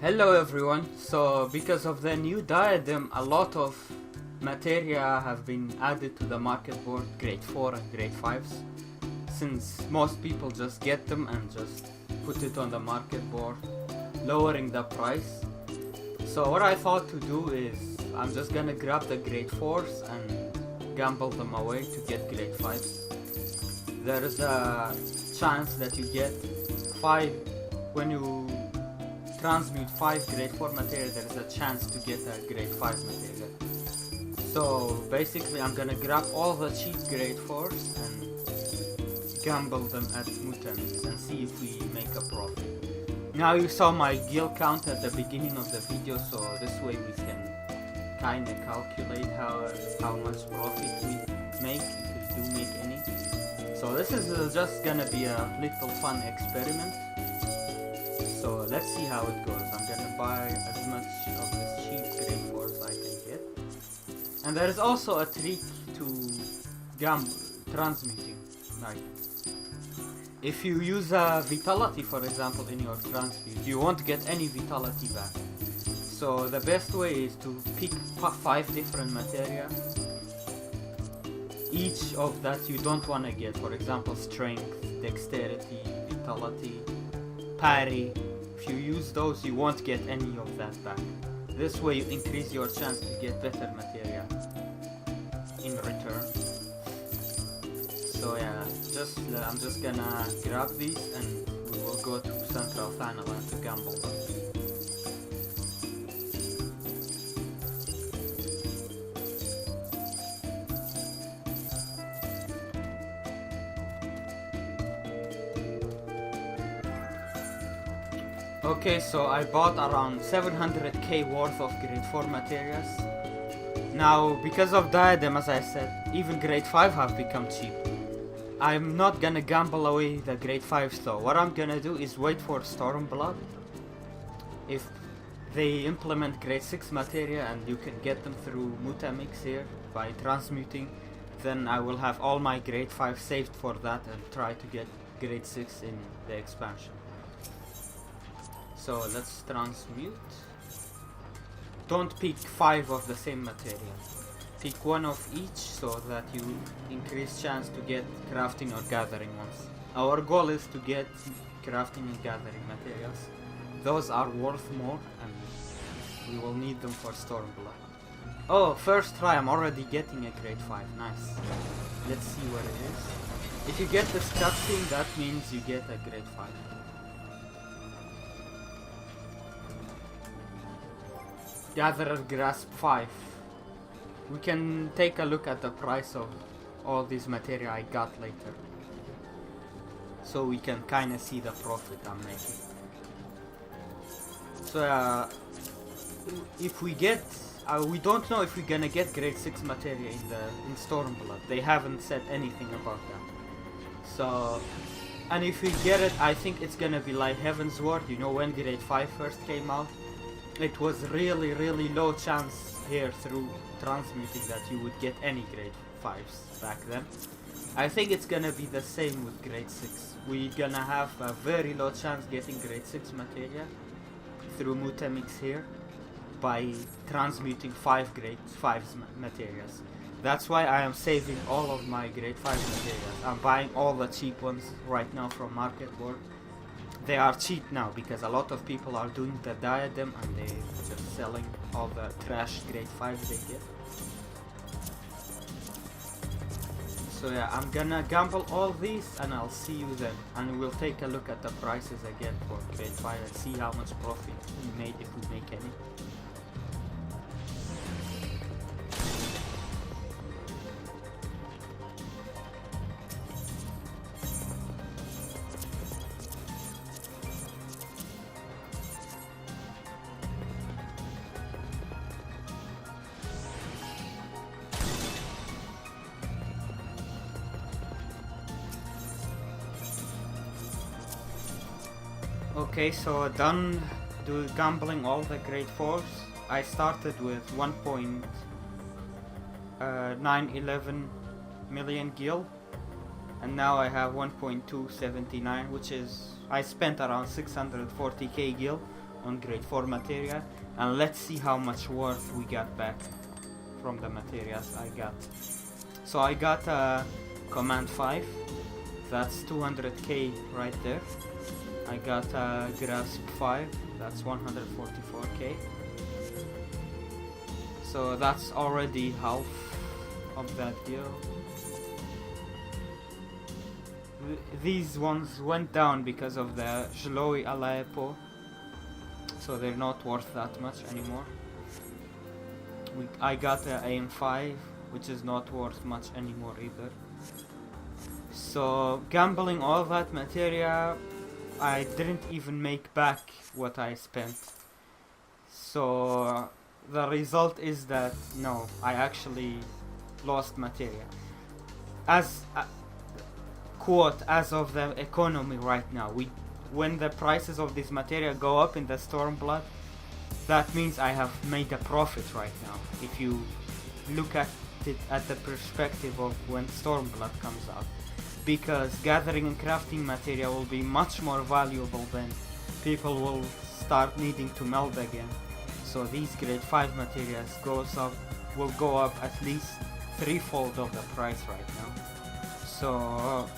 Hello everyone. So because of the new diadem, a lot of materia have been added to the market board, grade 4 and grade 5s, since most people just get them and just put it on the market board, lowering the price. So what I thought to do is I'm just gonna grab the grade 4s and gamble them away to get grade 5s. There is a chance that you get 5 when you transmute 5 grade 4 material. There is a chance to get a grade 5 material. So basically I'm gonna grab all the cheap grade 4s and gamble them at Mutants and see if we make a profit. Now you saw my gil count at the beginning of the video, so this way we can kinda calculate how much profit we make, if we do make any. So this is just gonna be a little fun experiment. So let's see how it goes. I'm gonna buy as much of this cheap grade 4 as I can get. And there is also a trick to transmuting. Like, if you use a vitality, for example, in your transmute, you won't get any vitality back. So the best way is to pick 5 different materia, each of that you don't want to get. For example, strength, dexterity, vitality, parry. If you use those, you won't get any of that back. This way you increase your chance to get better materia in return. So yeah, I'm just gonna grab these and we will go to Central Panel and to gamble them. Okay, so I bought around 700k worth of grade 4 materials. Now, because of diadem, as I said, even grade 5 have become cheap. I'm not gonna gamble away the grade 5s though. What I'm gonna do is wait for Stormblood. If they implement grade 6 materia and you can get them through Mutamix here by transmuting, then I will have all my grade 5 saved for that and try to get grade 6 in the expansion. So let's transmute. Don't pick 5 of the same material. Pick 1 of each so that you increase chance to get crafting or gathering ones. Our goal is to get crafting and gathering materials. Those are worth more and we will need them for Stormblood. Oh, first try, I'm already getting a grade 5. Nice. Let's see what it is. If you get the sculpting, that means you get a grade 5. Gatherer Grasp 5. We can take a look at the price of all these materia I got later, so we can kinda see the profit I'm making. So if we get, we don't know if we're gonna get grade 6 materia in Stormblood. They haven't said anything about that. So, and if we get it, I think it's gonna be like Heaven's Ward. You know, when grade 5 first came out, it was really low chance here through transmuting that you would get any grade 5s back then. I think it's gonna be the same with grade 6. We're gonna have a very low chance getting grade 6 materia through Mutamix here by transmuting 5 grade 5s materials. That's why I am saving all of my grade 5 materials. I'm buying all the cheap ones right now from market board. They are cheap now because a lot of people are doing the diadem and they're just selling all the trash grade 5s they get. So yeah, I'm gonna gamble all these and I'll see you then. And we'll take a look at the prices again for grade 5 and see how much profit we made, if we make any. Okay, so done gambling all the grade 4s. I started with 1.911 million gil and now I have 1.279, which is, I spent around 640k gil on grade 4 materia, and let's see how much worth we got back from the materials I got. So I got a command 5, that's 200k right there. I got a grasp 5, that's 144k. So that's already half of that deal. These ones went down because of the Jlowy Aleppo, so they're not worth that much anymore. I got a AM5, which is not worth much anymore either. So gambling all that materia, I didn't even make back what I spent. So the result is that no, I actually lost materia. As quote, as of the economy right now, when the prices of this materia go up in the Stormblood, that means I have made a profit right now. If you look at it at the perspective of when Stormblood comes out, because gathering and crafting materia will be much more valuable than people will start needing to meld again. So these grade 5 materials will go up at least threefold of the price right now. So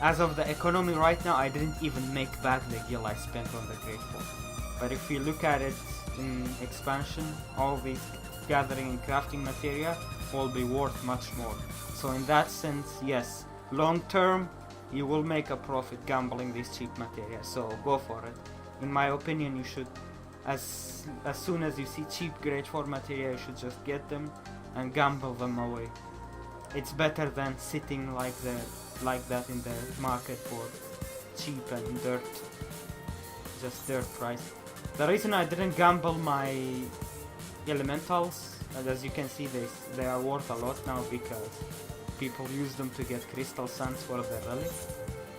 as of the economy right now, I didn't even make back the gil I spent on the grade 4. But if you look at it in expansion, all these gathering and crafting materia will be worth much more. So in that sense, yes, long term you will make a profit gambling these cheap materia, so go for it. In my opinion, you should, as soon as you see cheap grade 4 materia, you should just get them and gamble them away. It's better than sitting like that in the market for cheap and just dirt price. The reason I didn't gamble my elementals, as you can see, they are worth a lot now because people use them to get crystal sands for their relic.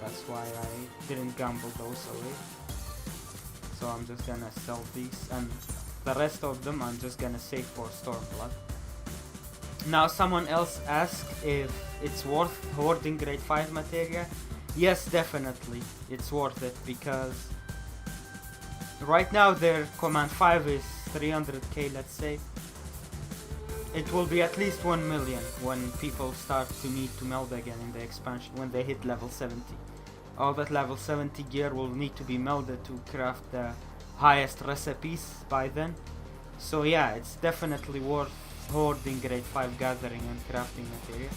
That's why I didn't gamble those away. So I'm just gonna sell these, and the rest of them I'm just gonna save for Stormblood. Now someone else asked if it's worth hoarding grade 5 materia. Yes, definitely it's worth it, because right now their command 5 is 300k, let's say. It will be at least 1 million when people start to need to meld again in the expansion, when they hit level 70. All that level 70 gear will need to be melded to craft the highest recipes by then. So yeah, it's definitely worth hoarding grade 5 gathering and crafting materia.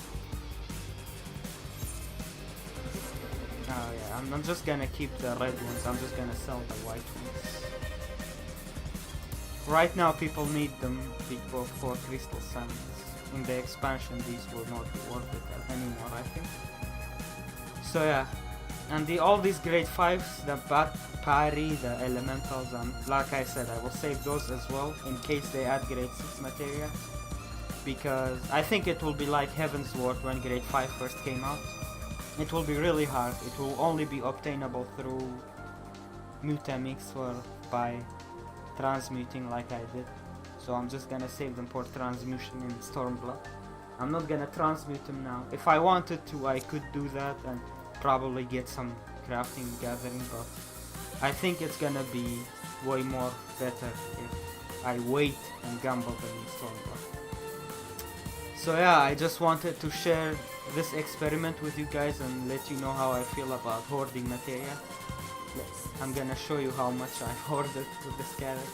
Oh yeah, I'm just gonna keep the red ones, I'm just gonna sell the white ones. Right now people need them for crystal sands. In the expansion these will not be worth it anymore, I think. So yeah, and all these grade 5s, the parry, the elementals, and like I said, I will save those as well in case they add grade 6 materia, because I think it will be like Heaven's Ward when grade 5 first came out. It will be really hard. It will only be obtainable through Mutamix or by transmuting like I did. So I'm just gonna save them for transmutation in Stormblood. I'm not gonna transmute them now. If I wanted to, I could do that and probably get some crafting gathering, but I think it's gonna be way more better if I wait and gamble them in Stormblood. So yeah, I just wanted to share this experiment with you guys and let you know how I feel about hoarding materia. I'm gonna show you how much I've hoarded with this character.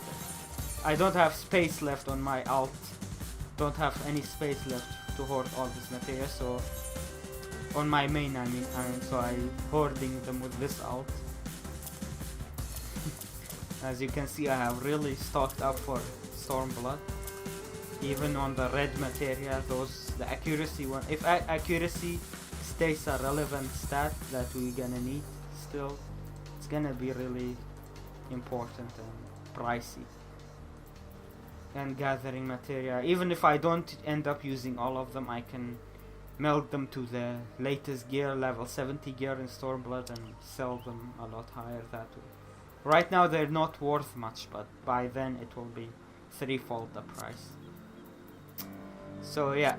I don't have space left on my alt, don't have any space left to hoard all this materia, so on my main I mean, so I'm hoarding them with this alt. As you can see, I have really stocked up for Stormblood. Even on the red materia, the accuracy one, if accuracy stays a relevant stat that we're gonna need still, it's gonna be really important and pricey. And gathering materia, even if I don't end up using all of them, I can meld them to the latest gear, level 70 gear in Stormblood, and sell them a lot higher that way. Right now they're not worth much, but by then it will be threefold the price. So yeah,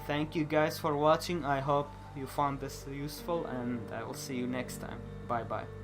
thank you guys for watching. I hope you found this useful, and I will see you next time. Bye bye.